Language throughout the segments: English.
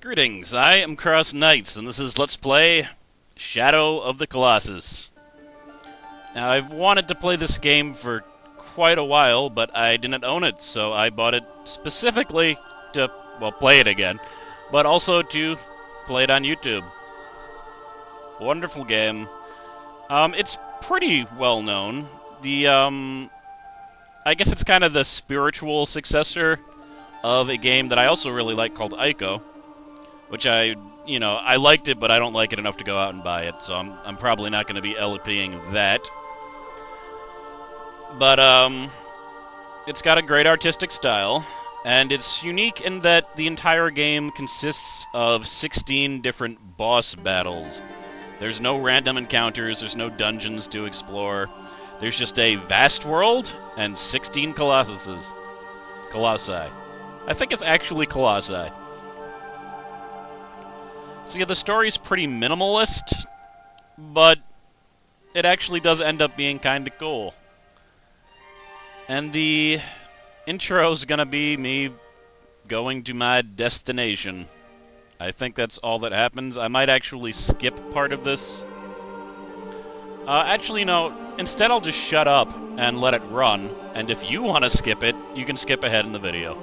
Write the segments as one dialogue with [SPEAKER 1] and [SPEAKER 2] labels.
[SPEAKER 1] Greetings, I am CrossKnights, and this is Let's Play Shadow of the Colossus. Now, I've wanted to play this game for quite a while, but I didn't own it, so I bought it specifically to, well, play it again, but also to play it on YouTube. Wonderful game. It's pretty well known. I guess it's kind of the spiritual successor of a game that I also really like called Ico, which I liked it, but I don't like it enough to go out and buy it, so I'm probably not going to be LPing that. But, it's got a great artistic style, and it's unique in that the entire game consists of 16 different boss battles. There's no random encounters, there's no dungeons to explore. There's just a vast world and 16 Colossi. I think it's actually Colossi. So yeah, the story's pretty minimalist, but it actually does end up being kind of cool. And the intro's gonna be me going to my destination. I think that's all that happens. I might actually skip part of this. Actually, no. Instead, I'll just shut up and let it run. And if you want to skip it, you can skip ahead in the video.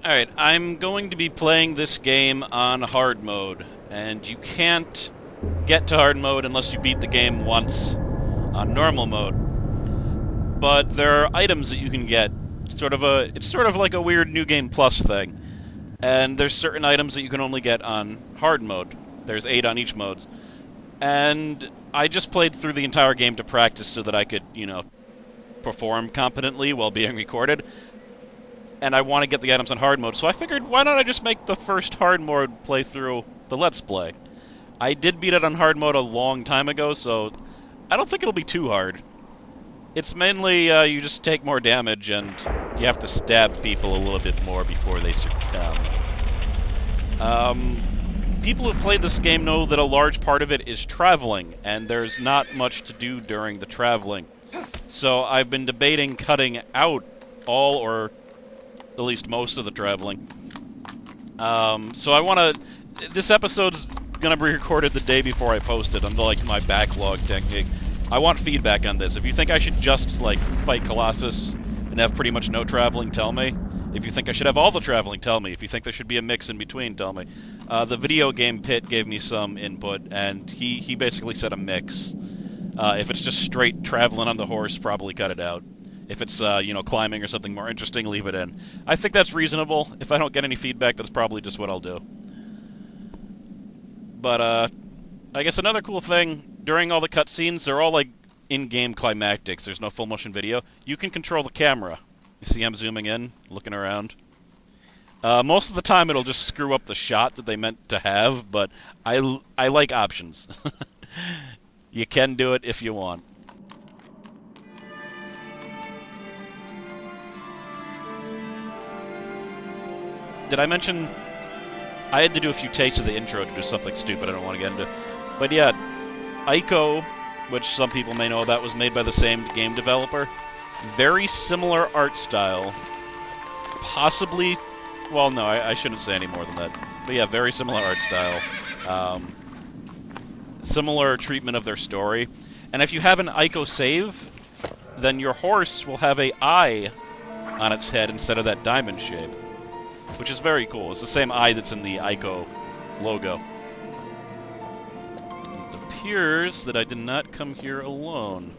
[SPEAKER 1] Alright, I'm going to be playing this game on hard mode, and you can't get to hard mode unless you beat the game once on normal mode. But there are items that you can get. It's sort of like a weird New Game Plus thing. And there's certain items that you can only get on hard mode. There's 8 on each mode. And I just played through the entire game to practice so that I could, perform competently while being recorded. And I want to get the items on hard mode, so I figured, why not I just make the first hard mode playthrough the Let's Play? I did beat it on hard mode a long time ago, so I don't think it'll be too hard. It's mainly, you just take more damage, and you have to stab people a little bit more before they succumb. People who've played this game know that a large part of it is traveling, and there's not much to do during the traveling. So I've been debating cutting out all or at least most of the traveling. So I want to... This episode's going to be recorded the day before I post it, under, my backlog technique. I want feedback on this. If you think I should just, fight Colossus and have pretty much no traveling, tell me. If you think I should have all the traveling, tell me. If you think there should be a mix in between, tell me. The video game Pit gave me some input, and he basically said a mix. If it's just straight traveling on the horse, probably cut it out. If it's, climbing or something more interesting, leave it in. I think that's reasonable. If I don't get any feedback, that's probably just what I'll do. But, I guess another cool thing, during all the cutscenes, they're all, like, in-game climactics. There's no full-motion video. You can control the camera. You see I'm zooming in, looking around. Most of the time it'll just screw up the shot that they meant to have, but I like options. You can do it if you want. Did I mention... I had to do a few takes of the intro to do something stupid I don't want to get into. But yeah, Ico, which some people may know about, was made by the same game developer. Very similar art style. Possibly... Well, no, I shouldn't say any more than that. But yeah, very similar art style. Similar treatment of their story. And if you have an Ico save, then your horse will have a eye on its head instead of that diamond shape. Which is very cool. It's the same eye that's in the Ico logo. It appears that I did not come here alone.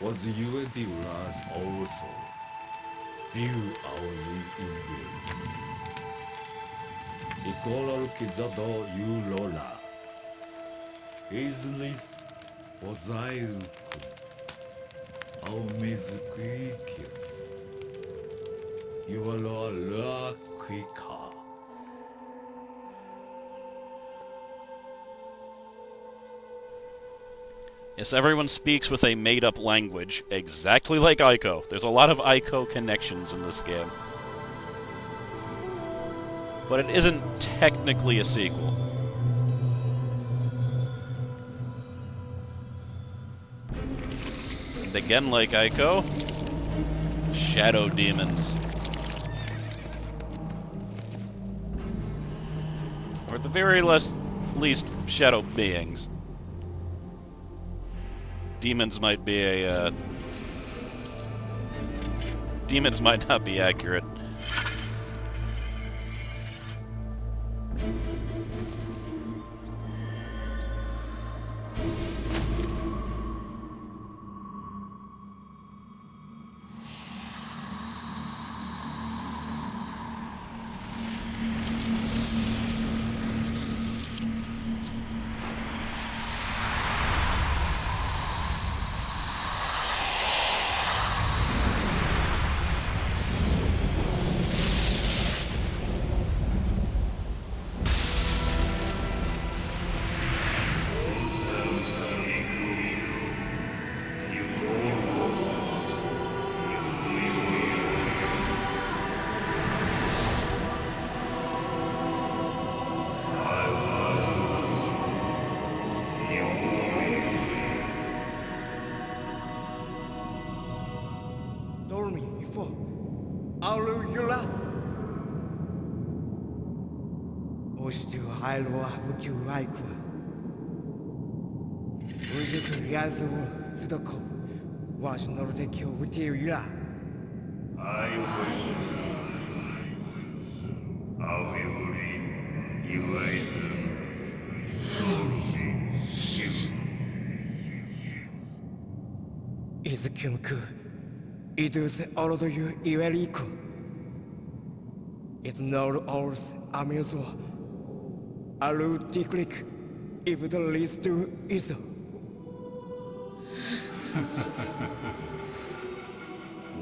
[SPEAKER 2] Was you diras also? View ours is Equal kizado you lola. Islis was I au mizquiki. You are la quika.
[SPEAKER 1] Yes, everyone speaks with a made-up language, exactly like Ico. There's a lot of Ico connections in this game. But it isn't technically a sequel. And again, like Ico, shadow demons. Or at the very least, shadow beings. Demons might be a, Demons might not be accurate.
[SPEAKER 3] 그리아스 스도코 와시노르데키 오티유라 이즈큐ム그 이두세 어로도유 이웨리코 It's not ours amusement 알루티클릭 if the least is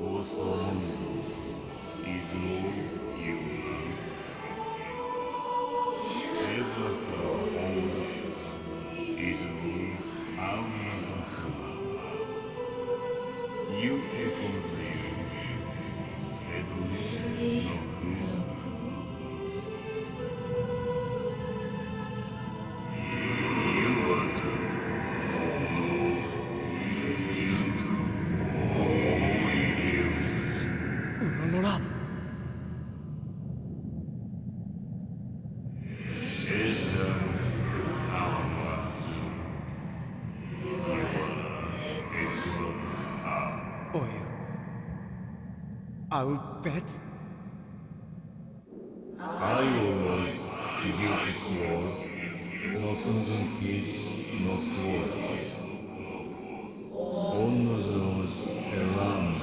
[SPEAKER 4] 王様伊豆を言うエヴァから本伊豆をアウナがユエコズユエドネの
[SPEAKER 3] ウラノラおいアウベツ
[SPEAKER 4] I was idiotic war, not peace, not war. On those around,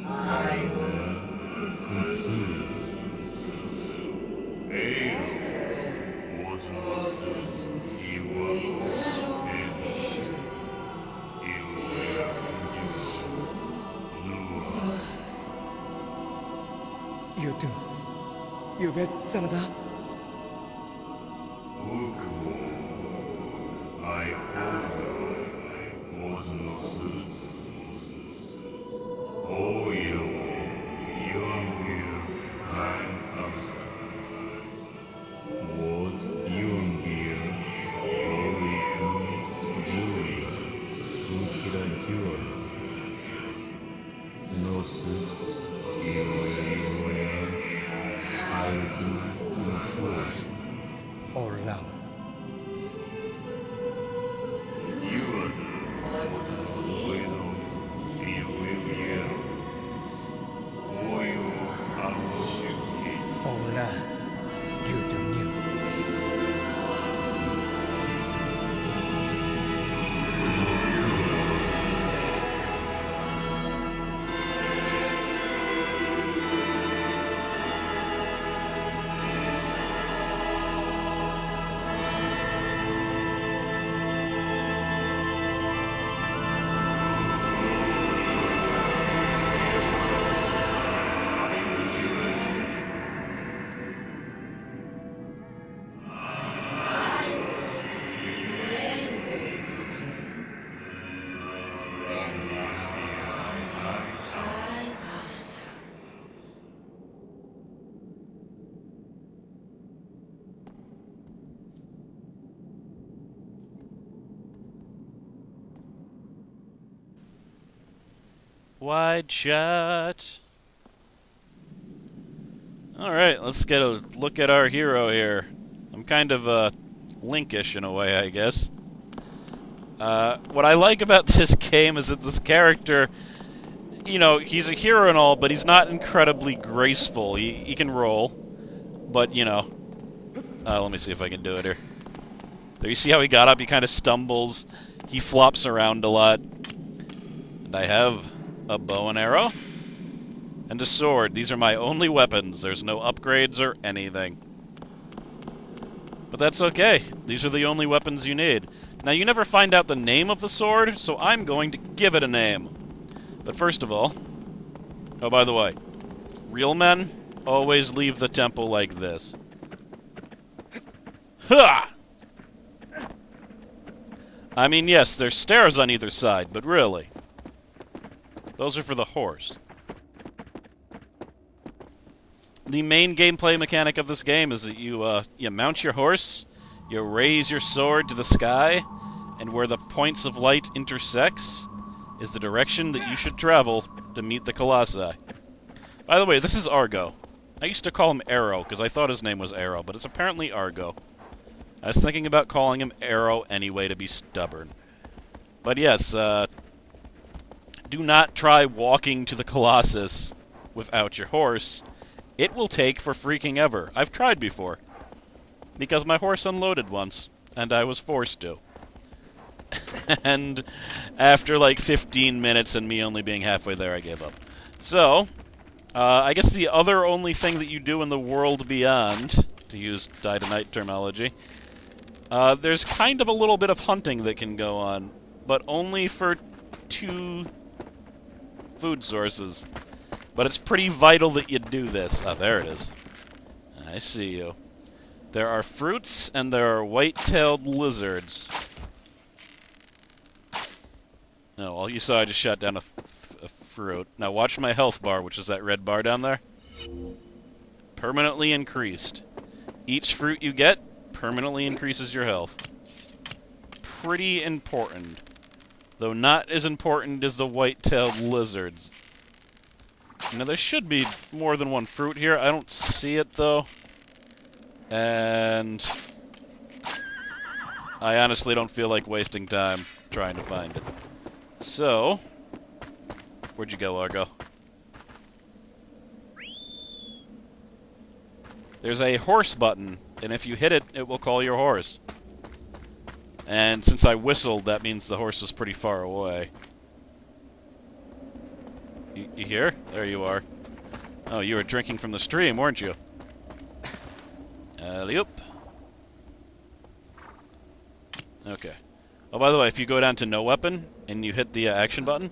[SPEAKER 4] I were confused. Was not you were
[SPEAKER 3] ユトゥユベザナだ
[SPEAKER 4] I was not oh you young and was young Julia who killed Julia not you I do not
[SPEAKER 3] オラン オラユトゥニュ
[SPEAKER 1] Wide shot. Alright, let's get a look at our hero here. I'm kind of Linkish in a way, I guess. What I like about this game is that this character, you know, he's a hero and all, but he's not incredibly graceful. He can roll, but, you know... let me see if I can do it here. There, you see how he got up? He kind of stumbles. He flops around a lot. And I have a bow and arrow and a sword. These are my only weapons. There's no upgrades or anything. But that's okay. These are the only weapons you need. Now, you never find out the name of the sword, so I'm going to give it a name. But first of all... Oh, by the way, real men always leave the temple like this. Ha! I mean, yes, there's stairs on either side, but really... Those are for the horse. The main gameplay mechanic of this game is that you mount your horse, you raise your sword to the sky, and where the points of light intersects is the direction that you should travel to meet the Colossi. By the way, this is Argo. I used to call him Arrow, because I thought his name was Arrow, but it's apparently Argo. I was thinking about calling him Arrow anyway to be stubborn. But yes, do not try walking to the Colossus without your horse. It will take for freaking ever. I've tried before. Because my horse unloaded once, and I was forced to. And after like 15 minutes and me only being halfway there, I gave up. So, I guess the other only thing that you do in the world beyond, to use die-to-night terminology, there's kind of a little bit of hunting that can go on, but only for 2 food sources. But it's pretty vital that you do this. Ah, there it is. I see you. There are fruits, and there are white-tailed lizards. No, all you saw, I just shot down a fruit. Now watch my health bar, which is that red bar down there. Permanently increased. Each fruit you get permanently increases your health. Pretty important. Though not as important as the white-tailed lizards. Now there should be more than one fruit here. I don't see it, though. And I honestly don't feel like wasting time trying to find it. So, where'd you go, Argo? There's a horse button, and if you hit it, it will call your horse. And since I whistled, that means the horse is pretty far away. You here? There you are. Oh, you were drinking from the stream, weren't you? Alley-oop. Okay. Oh, by the way, if you go down to no weapon, and you hit the action button,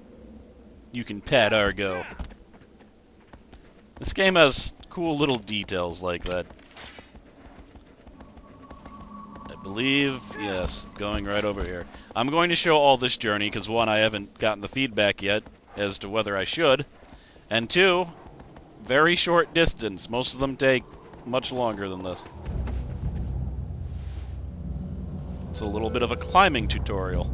[SPEAKER 1] you can pet Argo. This game has cool little details like that. I believe, yes, going right over here. I'm going to show all this journey, because 1, I haven't gotten the feedback yet as to whether I should, and 2, very short distance. Most of them take much longer than this. It's a little bit of a climbing tutorial.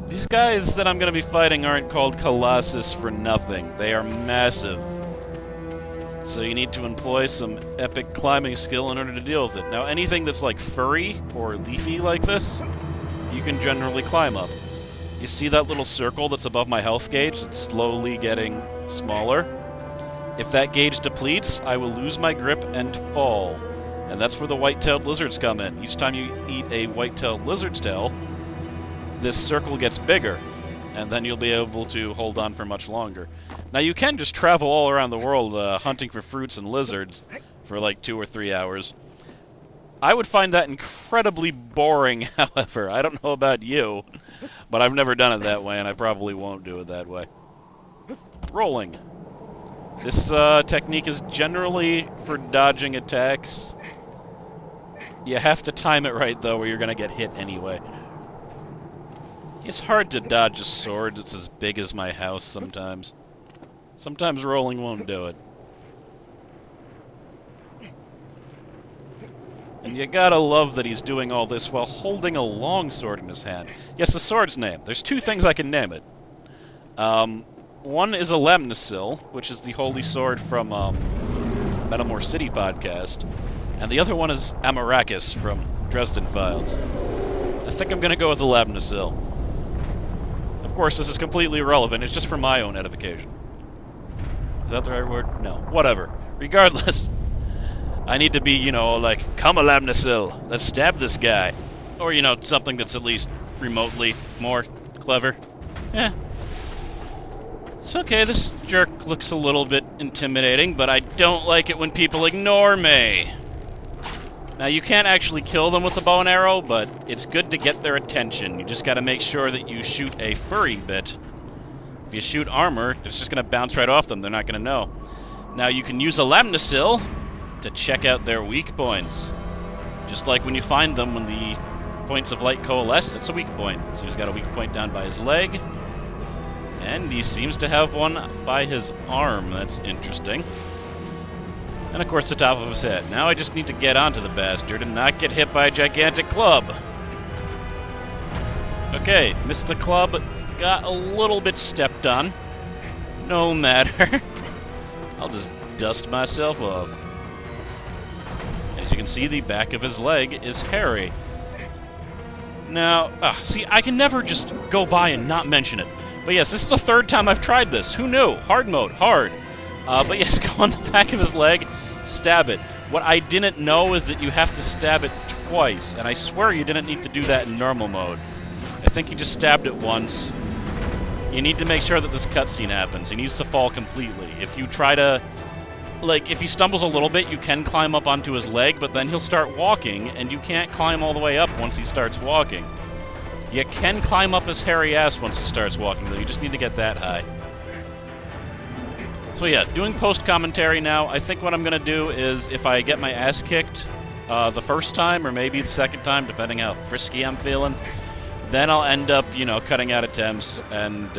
[SPEAKER 1] These guys that I'm going to be fighting aren't called Colossus for nothing. They are massive. So you need to employ some epic climbing skill in order to deal with it. Now, anything that's like furry or leafy like this, you can generally climb up. You see that little circle that's above my health gauge that's slowly getting smaller? If that gauge depletes, I will lose my grip and fall. And that's where the white-tailed lizards come in. Each time you eat a white-tailed lizard's tail, this circle gets bigger, and then you'll be able to hold on for much longer. Now, you can just travel all around the world hunting for fruits and lizards for like 2 or 3 hours. I would find that incredibly boring, however. I don't know about you, but I've never done it that way, and I probably won't do it that way. Rolling. This technique is generally for dodging attacks. You have to time it right, though, or you're going to get hit anyway. It's hard to dodge a sword that's as big as my house sometimes. Sometimes rolling won't do it. And you gotta love that he's doing all this while holding a longsword in his hand. Yes, the sword's name. There's 2 things I can name it. One is a Lemnisil, which is the holy sword from Metamore City podcast. And the other one is Amarakis from Dresden Files. I think I'm going to go with the Lemnisil. Of course, this is completely irrelevant. It's just for my own edification. Is that the right word? No. Whatever. Regardless, I need to be, you know, like, come a Lemnisil, let's stab this guy. Or, you know, something that's at least remotely more clever. It's okay, this jerk looks a little bit intimidating, but I don't like it when people ignore me. Now, you can't actually kill them with a bow and arrow, but it's good to get their attention. You just gotta make sure that you shoot a furry bit. If you shoot armor, it's just gonna bounce right off them. They're not gonna know. Now, you can use a Lemnisil to check out their weak points. Just like when you find them when the points of light coalesce, it's a weak point. So he's got a weak point down by his leg. And he seems to have one by his arm. That's interesting. And of course the top of his head. Now I just need to get onto the bastard and not get hit by a gigantic club. Okay, missed the club. Got a little bit stepped on. No matter. I'll just dust myself off. As you can see, the back of his leg is hairy. Now, see, I can never just go by and not mention it. But yes, this is the third time I've tried this. Who knew? Hard mode, hard. But yes, go on the back of his leg, stab it. What I didn't know is that you have to stab it twice, and I swear you didn't need to do that in normal mode. I think you just stabbed it once. You need to make sure that this cutscene happens. He needs to fall completely. If you try to... Like, if he stumbles a little bit, you can climb up onto his leg, but then he'll start walking, and you can't climb all the way up once he starts walking. You can climb up his hairy ass once he starts walking, though. You just need to get that high. So yeah, doing post-commentary now, I think what I'm going to do is, if I get my ass kicked the first time, or maybe the second time, depending how frisky I'm feeling, then I'll end up, you know, cutting out attempts and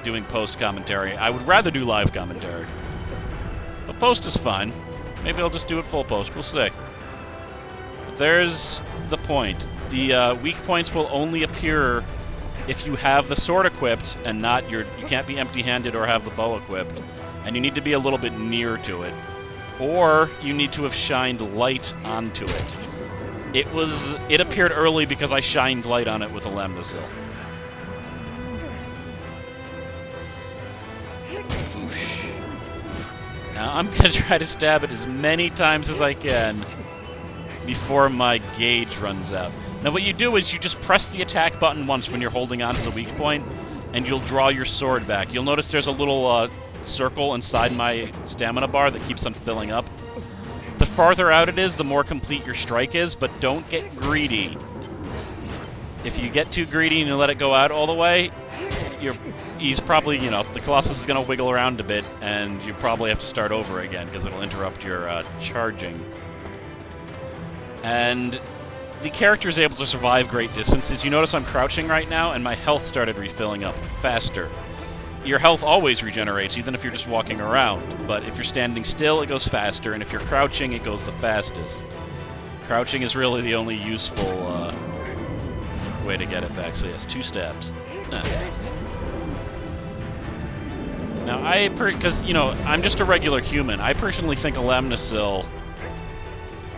[SPEAKER 1] doing post-commentary. I would rather do live commentary. But post is fine. Maybe I'll just do it full post. We'll see. But there's the point. The weak points will only appear if you have the sword equipped and not you can't be empty-handed or have the bow equipped. And you need to be a little bit near to it. Or you need to have shined light onto it. It appeared early because I shined light on it with a Lemnisil. Now I'm going to try to stab it as many times as I can before my gauge runs out. Now what you do is you just press the attack button once when you're holding on to the weak point, and you'll draw your sword back. You'll notice there's a little circle inside my stamina bar that keeps on filling up. The farther out it is, the more complete your strike is, but don't get greedy. If you get too greedy and you let it go out all the way, he's probably, you know, the Colossus is going to wiggle around a bit, and you probably have to start over again because it'll interrupt your charging. And the character is able to survive great distances. You notice I'm crouching right now, and my health started refilling up faster. Your health always regenerates, even if you're just walking around. But if you're standing still, it goes faster, and if you're crouching, it goes the fastest. Crouching is really the only useful way to get it back. So yes, 2 stabs. Now, because, you know, I'm just a regular human. I personally think a Lemnisil...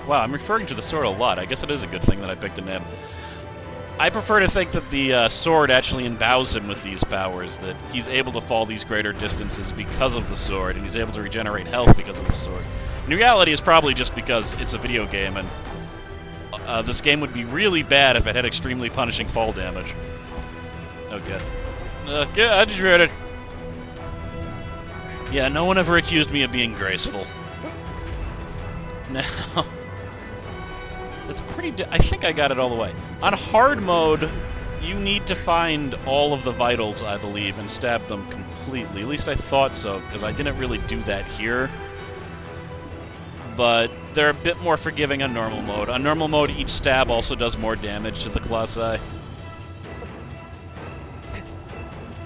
[SPEAKER 1] Wow, I'm referring to the sword a lot. I guess it is a good thing that I picked a nib. I prefer to think that the sword actually endows him with these powers, that he's able to fall these greater distances because of the sword, and he's able to regenerate health because of the sword. In reality, it's probably just because it's a video game, and this game would be really bad if it had extremely punishing fall damage. Oh, good. Good, I just read it. Yeah, no one ever accused me of being graceful. Now... It's pretty... I think I got it all the way. On hard mode, you need to find all of the vitals, I believe, and stab them completely. At least I thought so, because I didn't really do that here. But they're a bit more forgiving on normal mode. On normal mode, each stab also does more damage to the Colossi.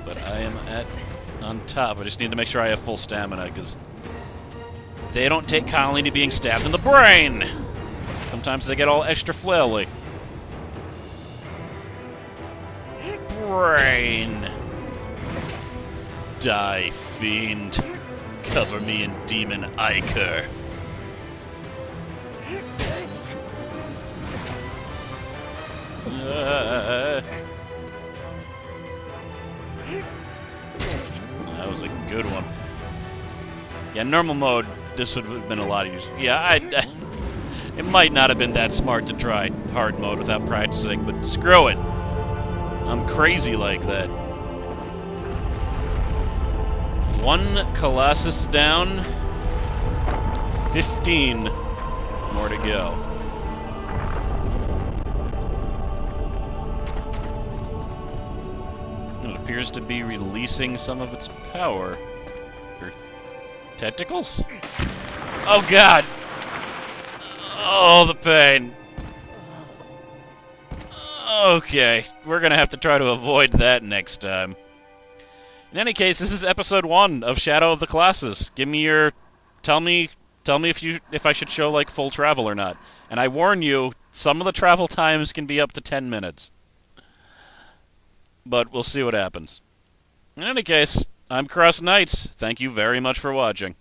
[SPEAKER 1] But I am on top. I just need to make sure I have full stamina, because they don't take kindly to being stabbed in the brain! Sometimes they get all extra flaily. Brain. Die, fiend. Cover me in demon ichor. That was a good one. Yeah, normal mode, this would have been a lot easier. Yeah, it might not have been that smart to try hard mode without practicing, but screw it. I'm crazy like that. 1 Colossus down. 15 more to go. It appears to be releasing some of its power. Or tentacles? Oh, God! Oh, the pain. Okay, we're gonna have to try to avoid that next time. In any case, this is episode 1 of Shadow of the Colossus. Give me your... Tell me if I should show, like, full travel or not. And I warn you, some of the travel times can be up to 10 minutes. But we'll see what happens. In any case, I'm CrossKnights. Thank you very much for watching.